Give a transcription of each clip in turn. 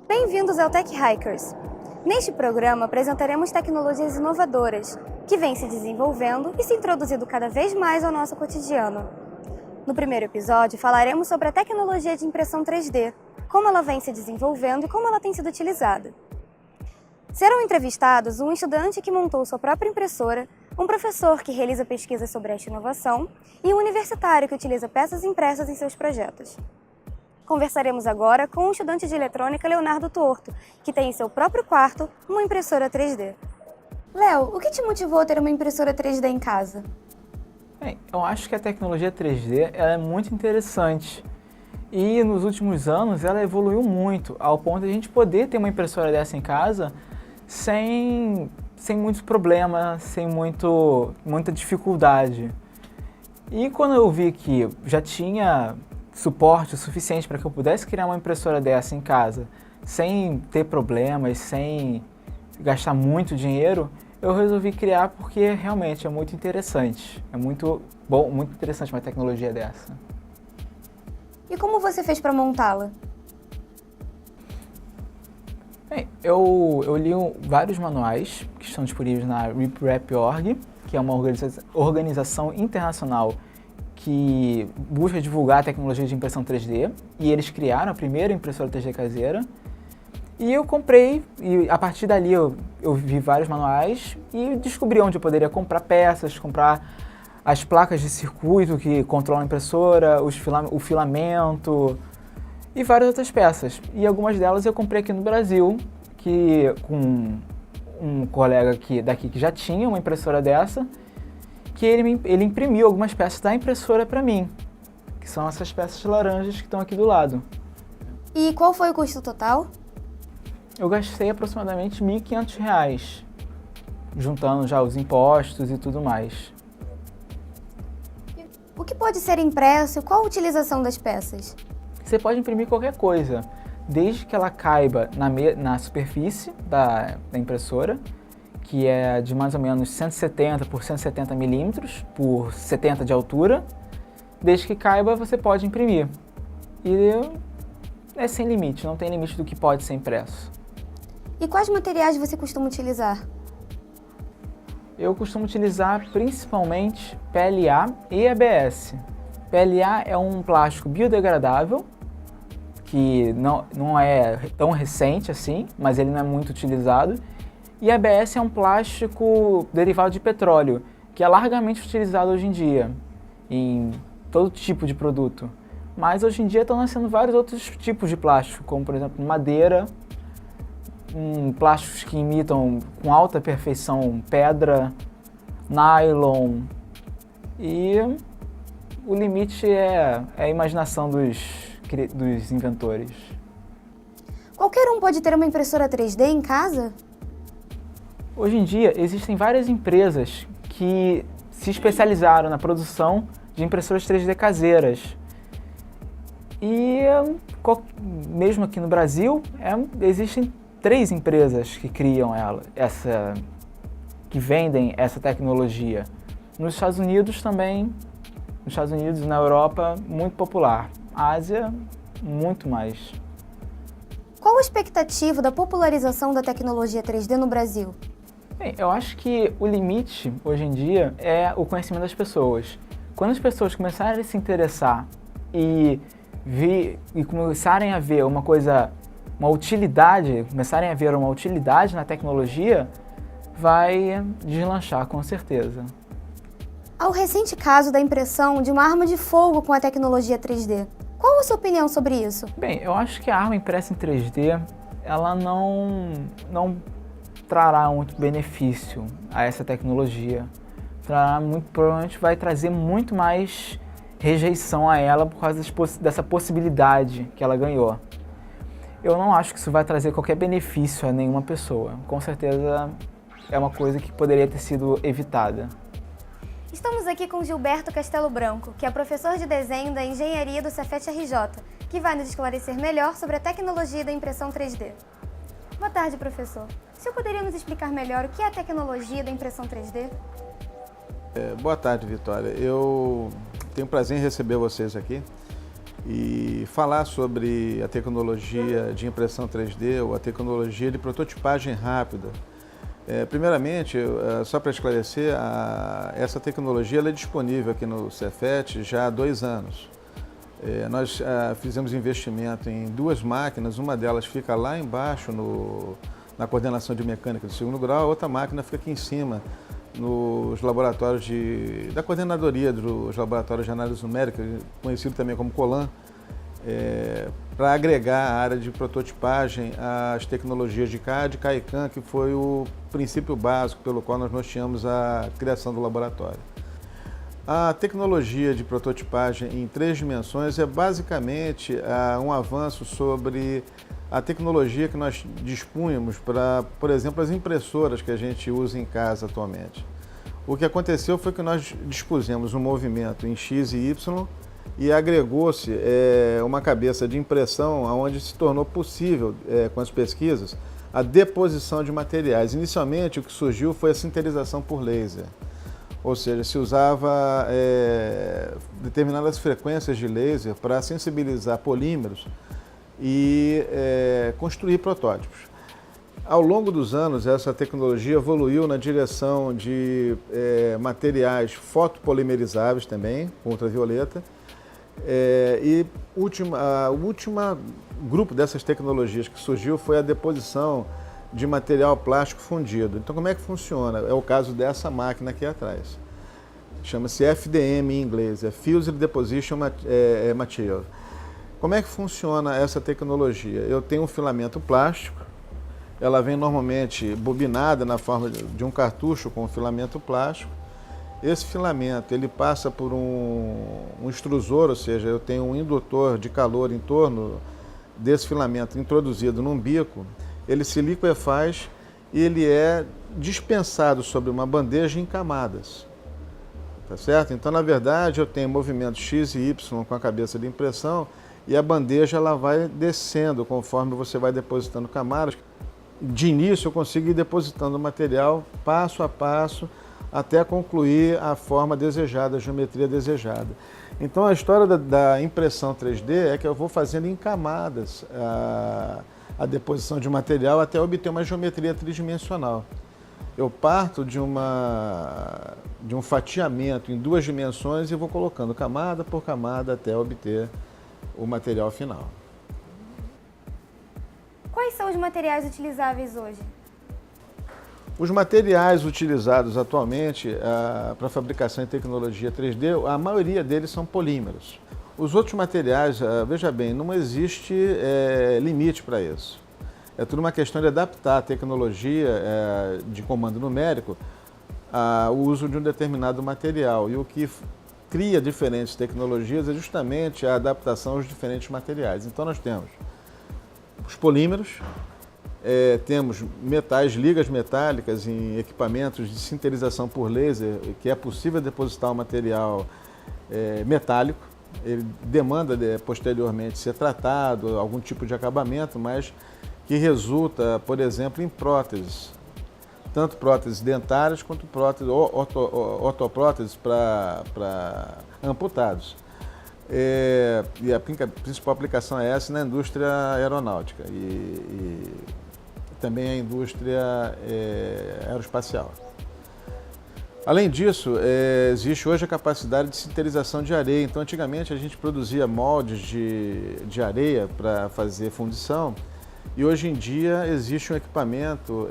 Bem-vindos ao Tech Hikers. Neste programa apresentaremos tecnologias inovadoras que vêm se desenvolvendo e se introduzindo cada vez mais ao nosso cotidiano. No primeiro episódio falaremos sobre a tecnologia de impressão 3D, como ela vem se desenvolvendo e como ela tem sido utilizada. Serão entrevistados um estudante que montou sua própria impressora, um professor que realiza pesquisas sobre esta inovação e um universitário que utiliza peças impressas em seus projetos. Conversaremos agora com o estudante de eletrônica Leonardo Torto, que tem em seu próprio quarto uma impressora 3D. Léo, o que te motivou a ter uma impressora 3D em casa? Bem, eu acho que a tecnologia 3D ela é muito interessante e nos últimos anos ela evoluiu muito, ao ponto de a gente poder ter uma impressora dessa em casa sem muitos problemas, sem muita dificuldade. E quando eu vi que já tinha suporte suficiente para que eu pudesse criar uma impressora dessa em casa, sem ter problemas, sem gastar muito dinheiro, eu resolvi criar porque realmente é muito interessante. É muito bom, muito interessante uma tecnologia dessa. E como você fez para montá-la? Bem, eu li vários manuais que estão disponíveis na RipRap.org, que é uma organização internacional que busca divulgar a tecnologia de impressão 3D, e eles criaram a primeira impressora 3D caseira. E eu comprei, e a partir dali eu vi vários manuais e descobri onde eu poderia comprar peças, comprar as placas de circuito que controlam a impressora, o filamento e várias outras peças. E algumas delas eu comprei aqui no Brasil, com um colega daqui que já tinha uma impressora dessa, que ele imprimiu algumas peças da impressora para mim, que são essas peças laranjas que estão aqui do lado. E qual foi o custo total? Eu gastei aproximadamente R$ 1.500, juntando já os impostos e tudo mais. O que pode ser impresso e qual a utilização das peças? Você pode imprimir qualquer coisa, desde que ela caiba na superfície da impressora, que é de mais ou menos 170 por 170 milímetros por 70 de altura. Desde que caiba, você pode imprimir. E é sem limite, não tem limite do que pode ser impresso. E quais materiais você costuma utilizar? Eu costumo utilizar principalmente PLA e ABS. PLA é um plástico biodegradável, que não é tão recente assim, mas ele não é muito utilizado. E ABS é um plástico derivado de petróleo, que é largamente utilizado hoje em dia, em todo tipo de produto. Mas hoje em dia estão nascendo vários outros tipos de plástico, como por exemplo madeira, plásticos que imitam com alta perfeição pedra, nylon, e o limite é a imaginação dos inventores. Qualquer um pode ter uma impressora 3D em casa? Hoje em dia existem várias empresas que se especializaram na produção de impressoras 3D caseiras. E mesmo aqui no Brasil, existem 3 empresas que criam que vendem essa tecnologia. Nos Estados Unidos também, nos Estados Unidos e na Europa, muito popular. Ásia, muito mais. Qual a expectativa da popularização da tecnologia 3D no Brasil? Bem, eu acho que o limite, hoje em dia, é o conhecimento das pessoas. Quando as pessoas começarem a se interessar e começarem a ver começarem a ver uma utilidade na tecnologia, vai deslanchar com certeza. Ao recente caso da impressão de uma arma de fogo com a tecnologia 3D, qual a sua opinião sobre isso? Bem, eu acho que a arma impressa em 3D, ela não trará muito benefício a essa tecnologia. Provavelmente vai trazer muito mais rejeição a ela por causa dessa possibilidade que ela ganhou. Eu não acho que isso vai trazer qualquer benefício a nenhuma pessoa. Com certeza é uma coisa que poderia ter sido evitada. Estamos aqui com Gilberto Castelo Branco, que é professor de desenho da Engenharia do Cefet-RJ, que vai nos esclarecer melhor sobre a tecnologia da impressão 3D. Boa tarde, professor. O senhor poderia nos explicar melhor o que é a tecnologia da impressão 3D? Boa tarde, Vitória. Eu tenho prazer em receber vocês aqui e falar sobre a tecnologia de impressão 3D ou a tecnologia de prototipagem rápida. Primeiramente, só para esclarecer, essa tecnologia ela é disponível aqui no Cefet já há 2 anos. Nós fizemos investimento em 2 máquinas, uma delas fica lá embaixo na coordenação de mecânica de 2º grau, a outra máquina fica aqui em cima, nos laboratórios da coordenadoria dos laboratórios de análise numérica, conhecido também como COLAN, para agregar a área de prototipagem às tecnologias de CAD, CAD e CAM, que foi o princípio básico pelo qual nós norteamos a criação do laboratório. A tecnologia de prototipagem em 3 dimensões é basicamente um avanço sobre a tecnologia que nós dispunhamos para, por exemplo, as impressoras que a gente usa em casa atualmente. O que aconteceu foi que nós dispusemos um movimento em X e Y e agregou-se uma cabeça de impressão onde se tornou possível, com as pesquisas, a deposição de materiais. Inicialmente, o que surgiu foi a sinterização por laser. Ou seja, se usava determinadas frequências de laser para sensibilizar polímeros e construir protótipos. Ao longo dos anos, essa tecnologia evoluiu na direção de materiais fotopolimerizáveis também, com ultravioleta, e o último grupo dessas tecnologias que surgiu foi a deposição de material plástico fundido. Então, como é que funciona? É o caso dessa máquina aqui atrás. Chama-se FDM em inglês, Fused Deposition Material. Como é que funciona essa tecnologia? Eu tenho um filamento plástico, ela vem normalmente bobinada na forma de um cartucho com filamento plástico. Esse filamento ele passa por um extrusor, ou seja, eu tenho um indutor de calor em torno desse filamento introduzido num bico, ele se liquefaz e ele é dispensado sobre uma bandeja em camadas. Tá certo? Então, na verdade, eu tenho movimento X e Y com a cabeça de impressão e a bandeja ela vai descendo conforme você vai depositando camadas. De início, eu consigo ir depositando o material passo a passo até concluir a forma desejada, a geometria desejada. Então, a história da impressão 3D é que eu vou fazendo em camadas a deposição de material até obter uma geometria tridimensional. Eu parto de um fatiamento em 2 dimensões e vou colocando camada por camada até obter o material final. Quais são os materiais utilizáveis hoje? Os materiais utilizados atualmente para fabricação em tecnologia 3D, a maioria deles são polímeros. Os outros materiais, veja bem, não existe limite para isso. É tudo uma questão de adaptar a tecnologia de comando numérico ao uso de um determinado material. E o que cria diferentes tecnologias é justamente a adaptação aos diferentes materiais. Então nós temos os polímeros, temos metais, ligas metálicas em equipamentos de sinterização por laser, que é possível depositar um material metálico. Ele demanda posteriormente ser tratado, algum tipo de acabamento, mas que resulta, por exemplo, em próteses, tanto próteses dentárias quanto próteses, ortopróteses para amputados. E a principal aplicação é essa na indústria aeronáutica e também a indústria aeroespacial. Além disso, existe hoje a capacidade de sinterização de areia. Então, antigamente a gente produzia moldes de areia para fazer fundição e hoje em dia existe um equipamento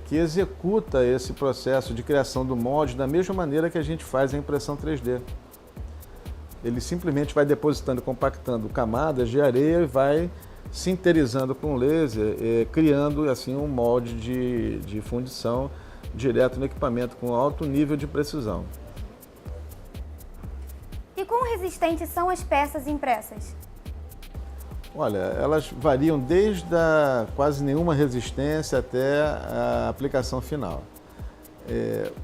que executa esse processo de criação do molde da mesma maneira que a gente faz a impressão 3D. Ele simplesmente vai depositando, compactando camadas de areia e vai sinterizando com laser, criando assim um molde de fundição direto no equipamento com alto nível de precisão. E quão resistentes são as peças impressas? Olha, elas variam desde a quase nenhuma resistência até a aplicação final.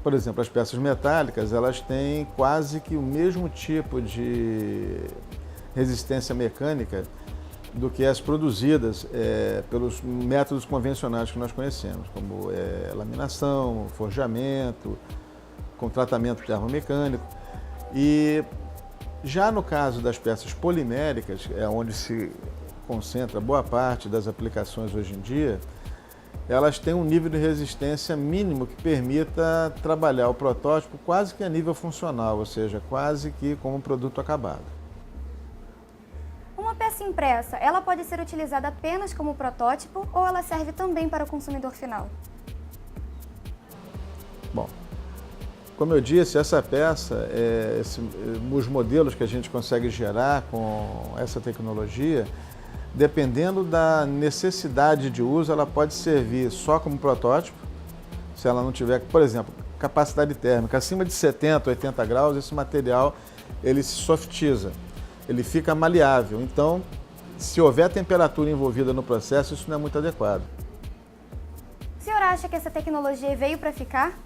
Por exemplo, as peças metálicas, elas têm quase que o mesmo tipo de resistência mecânica do que as produzidas pelos métodos convencionais que nós conhecemos, como laminação, forjamento, com tratamento termomecânico. E já no caso das peças poliméricas, onde se concentra boa parte das aplicações hoje em dia, elas têm um nível de resistência mínimo que permita trabalhar o protótipo quase que a nível funcional, ou seja, quase que como um produto acabado. Uma peça impressa, ela pode ser utilizada apenas como protótipo ou ela serve também para o consumidor final? Bom, como eu disse, essa peça, os modelos que a gente consegue gerar com essa tecnologia, dependendo da necessidade de uso, ela pode servir só como protótipo, se ela não tiver, por exemplo, capacidade térmica acima de 70, 80 graus, esse material ele se softiza, ele fica maleável. Então, se houver temperatura envolvida no processo, isso não é muito adequado. O senhor acha que essa tecnologia veio para ficar?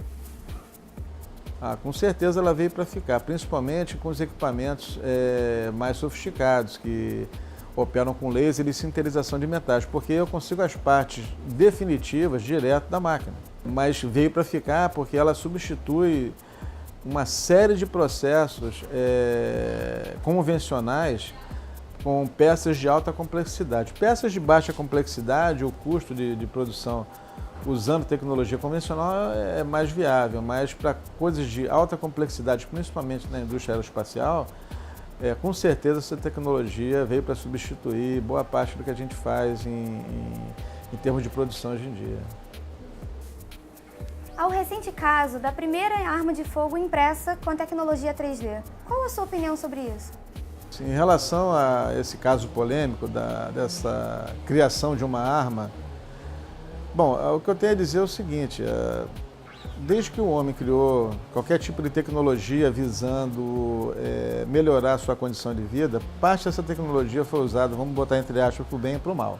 Com certeza ela veio para ficar, principalmente com os equipamentos mais sofisticados, que operam com laser e sintetização de metais, porque eu consigo as partes definitivas direto da máquina. Mas veio para ficar porque ela substitui uma série de processos convencionais com peças de alta complexidade. Peças de baixa complexidade, o custo de produção usando tecnologia convencional é mais viável, mas para coisas de alta complexidade, principalmente na indústria aeroespacial, com certeza essa tecnologia veio para substituir boa parte do que a gente faz em termos de produção hoje em dia. Ao recente caso da primeira arma de fogo impressa com a tecnologia 3D, qual a sua opinião sobre isso? Sim, em relação a esse caso polêmico dessa criação de uma arma, bom, o que eu tenho a dizer é o seguinte, desde que o homem criou qualquer tipo de tecnologia visando melhorar a sua condição de vida, parte dessa tecnologia foi usada, vamos botar entre aspas, para o bem e para o mal.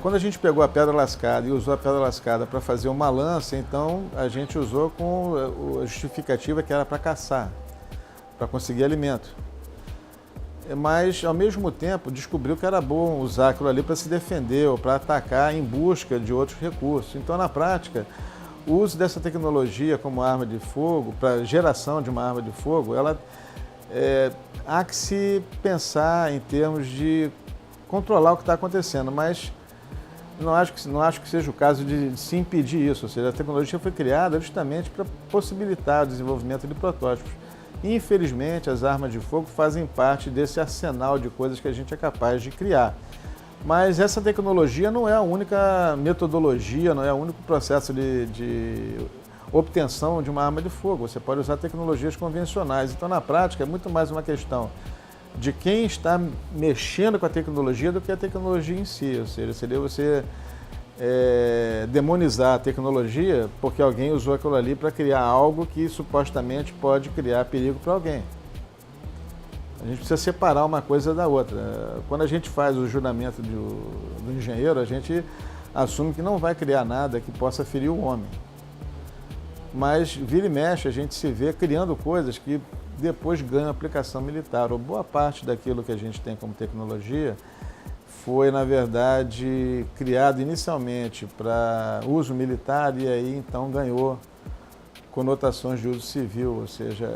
Quando a gente pegou a pedra lascada e usou a pedra lascada para fazer uma lança, então a gente usou com a justificativa que era para caçar, para conseguir alimento. Mas, ao mesmo tempo, descobriu que era bom usar aquilo ali para se defender ou para atacar em busca de outros recursos. Então, na prática, o uso dessa tecnologia como arma de fogo, para geração de uma arma de fogo, há que se pensar em termos de controlar o que está acontecendo, mas não acho que seja o caso de se impedir isso. Ou seja, a tecnologia foi criada justamente para possibilitar o desenvolvimento de protótipos. Infelizmente, as armas de fogo fazem parte desse arsenal de coisas que a gente é capaz de criar. Mas essa tecnologia não é a única metodologia, não é o único processo de obtenção de uma arma de fogo. Você pode usar tecnologias convencionais. Então, na prática, é muito mais uma questão de quem está mexendo com a tecnologia do que a tecnologia em si. Ou seja, seria você demonizar a tecnologia porque alguém usou aquilo ali para criar algo que supostamente pode criar perigo para alguém. A gente precisa separar uma coisa da outra. Quando a gente faz o juramento do engenheiro, a gente assume que não vai criar nada que possa ferir o homem. Mas vira e mexe, a gente se vê criando coisas que depois ganham aplicação militar. Ou boa parte daquilo que a gente tem como tecnologia foi, na verdade, criado inicialmente para uso militar e aí então ganhou conotações de uso civil, ou seja,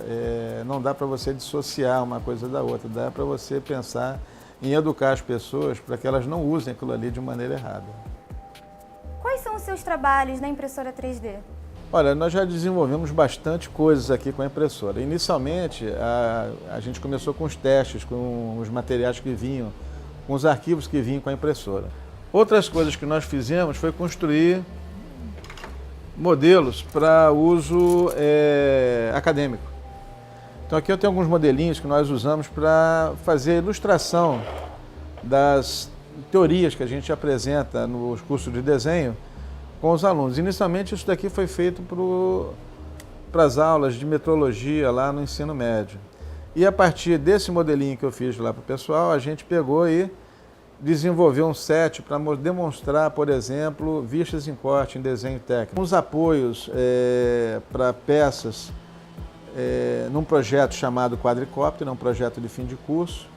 não dá para você dissociar uma coisa da outra, dá para você pensar em educar as pessoas para que elas não usem aquilo ali de maneira errada. Quais são os seus trabalhos na impressora 3D? Olha, nós já desenvolvemos bastante coisas aqui com a impressora. Inicialmente, a gente começou com os testes, com os materiais que vinham, com os arquivos que vinham com a impressora. Outras coisas que nós fizemos foi construir modelos para uso acadêmico. Então aqui eu tenho alguns modelinhos que nós usamos para fazer ilustração das teorias que a gente apresenta nos cursos de desenho com os alunos. Inicialmente isso daqui foi feito para as aulas de metrologia lá no ensino médio. E a partir desse modelinho que eu fiz lá para o pessoal, a gente pegou e desenvolver um set para demonstrar, por exemplo, vistas em corte, em desenho técnico. Uns apoios para peças num projeto chamado Quadricóptero, um projeto de fim de curso.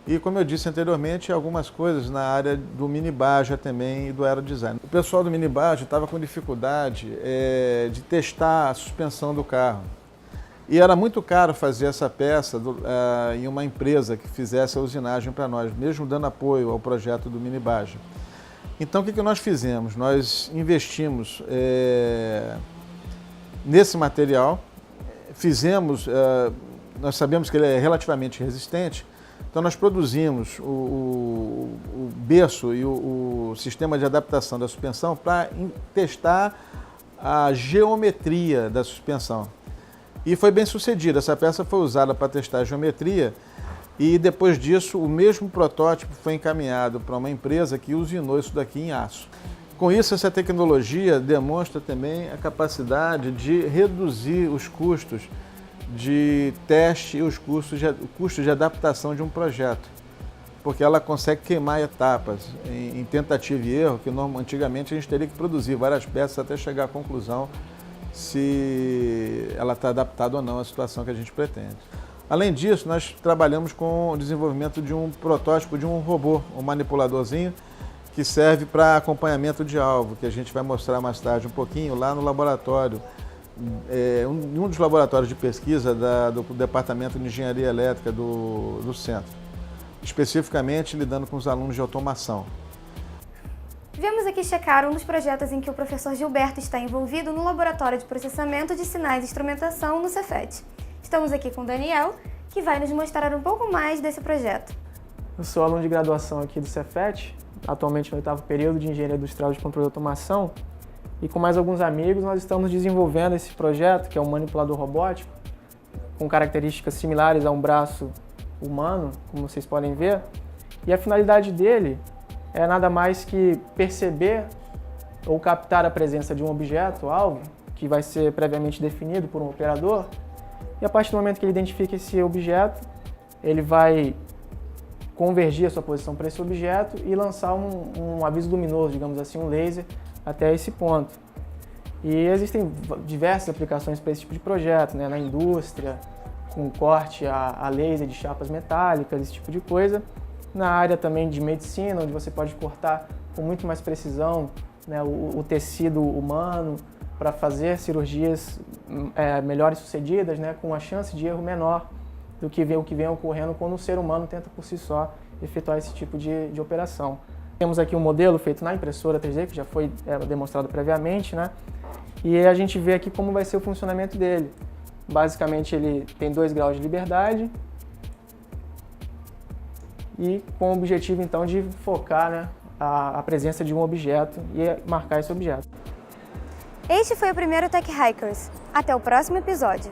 E, como eu disse anteriormente, algumas coisas na área do mini Baja também e do aerodesign. O pessoal do mini Baja estava com dificuldade de testar a suspensão do carro. E era muito caro fazer essa peça em uma empresa que fizesse a usinagem para nós, mesmo dando apoio ao projeto do mini Baja. Então, o que nós fizemos? Nós investimos nesse material, nós sabemos que ele é relativamente resistente, então nós produzimos o berço e o sistema de adaptação da suspensão para testar a geometria da suspensão. E foi bem sucedido, essa peça foi usada para testar a geometria e depois disso o mesmo protótipo foi encaminhado para uma empresa que usinou isso daqui em aço. Com isso, essa tecnologia demonstra também a capacidade de reduzir os custos de teste e os custos de adaptação de um projeto, porque ela consegue queimar etapas em tentativa e erro, que antigamente a gente teria que produzir várias peças até chegar à conclusão se ela está adaptada ou não à situação que a gente pretende. Além disso, nós trabalhamos com o desenvolvimento de um protótipo de um robô, um manipuladorzinho, que serve para acompanhamento de alvo, que a gente vai mostrar mais tarde um pouquinho lá no laboratório, um dos laboratórios de pesquisa do Departamento de Engenharia Elétrica do Centro, especificamente lidando com os alunos de automação. Viemos aqui checar um dos projetos em que o professor Gilberto está envolvido no Laboratório de Processamento de Sinais e Instrumentação no Cefet. Estamos aqui com o Daniel, que vai nos mostrar um pouco mais desse projeto. Eu sou aluno de graduação aqui do Cefet, atualmente no 8º período de Engenharia Industrial de Controle e Automação, e com mais alguns amigos nós estamos desenvolvendo esse projeto, que é um manipulador robótico, com características similares a um braço humano, como vocês podem ver, e a finalidade dele é nada mais que perceber ou captar a presença de um objeto, alvo, que vai ser previamente definido por um operador, e a partir do momento que ele identifica esse objeto, ele vai convergir a sua posição para esse objeto e lançar um aviso luminoso, digamos assim, um laser, até esse ponto. E existem diversas aplicações para esse tipo de projeto, né? Na indústria, com corte a laser de chapas metálicas, esse tipo de coisa. Na área também de medicina, onde você pode cortar com muito mais precisão, né, o tecido humano para fazer cirurgias melhores sucedidas, né, com uma chance de erro menor do que o que vem ocorrendo quando o ser humano tenta por si só efetuar esse tipo de operação. Temos aqui um modelo feito na impressora 3D, que já foi demonstrado previamente, né, e a gente vê aqui como vai ser o funcionamento dele. Basicamente ele tem 2 graus de liberdade, e com o objetivo então de focar, né, a presença de um objeto e marcar esse objeto. Este foi o primeiro Tech Hikers. Até o próximo episódio.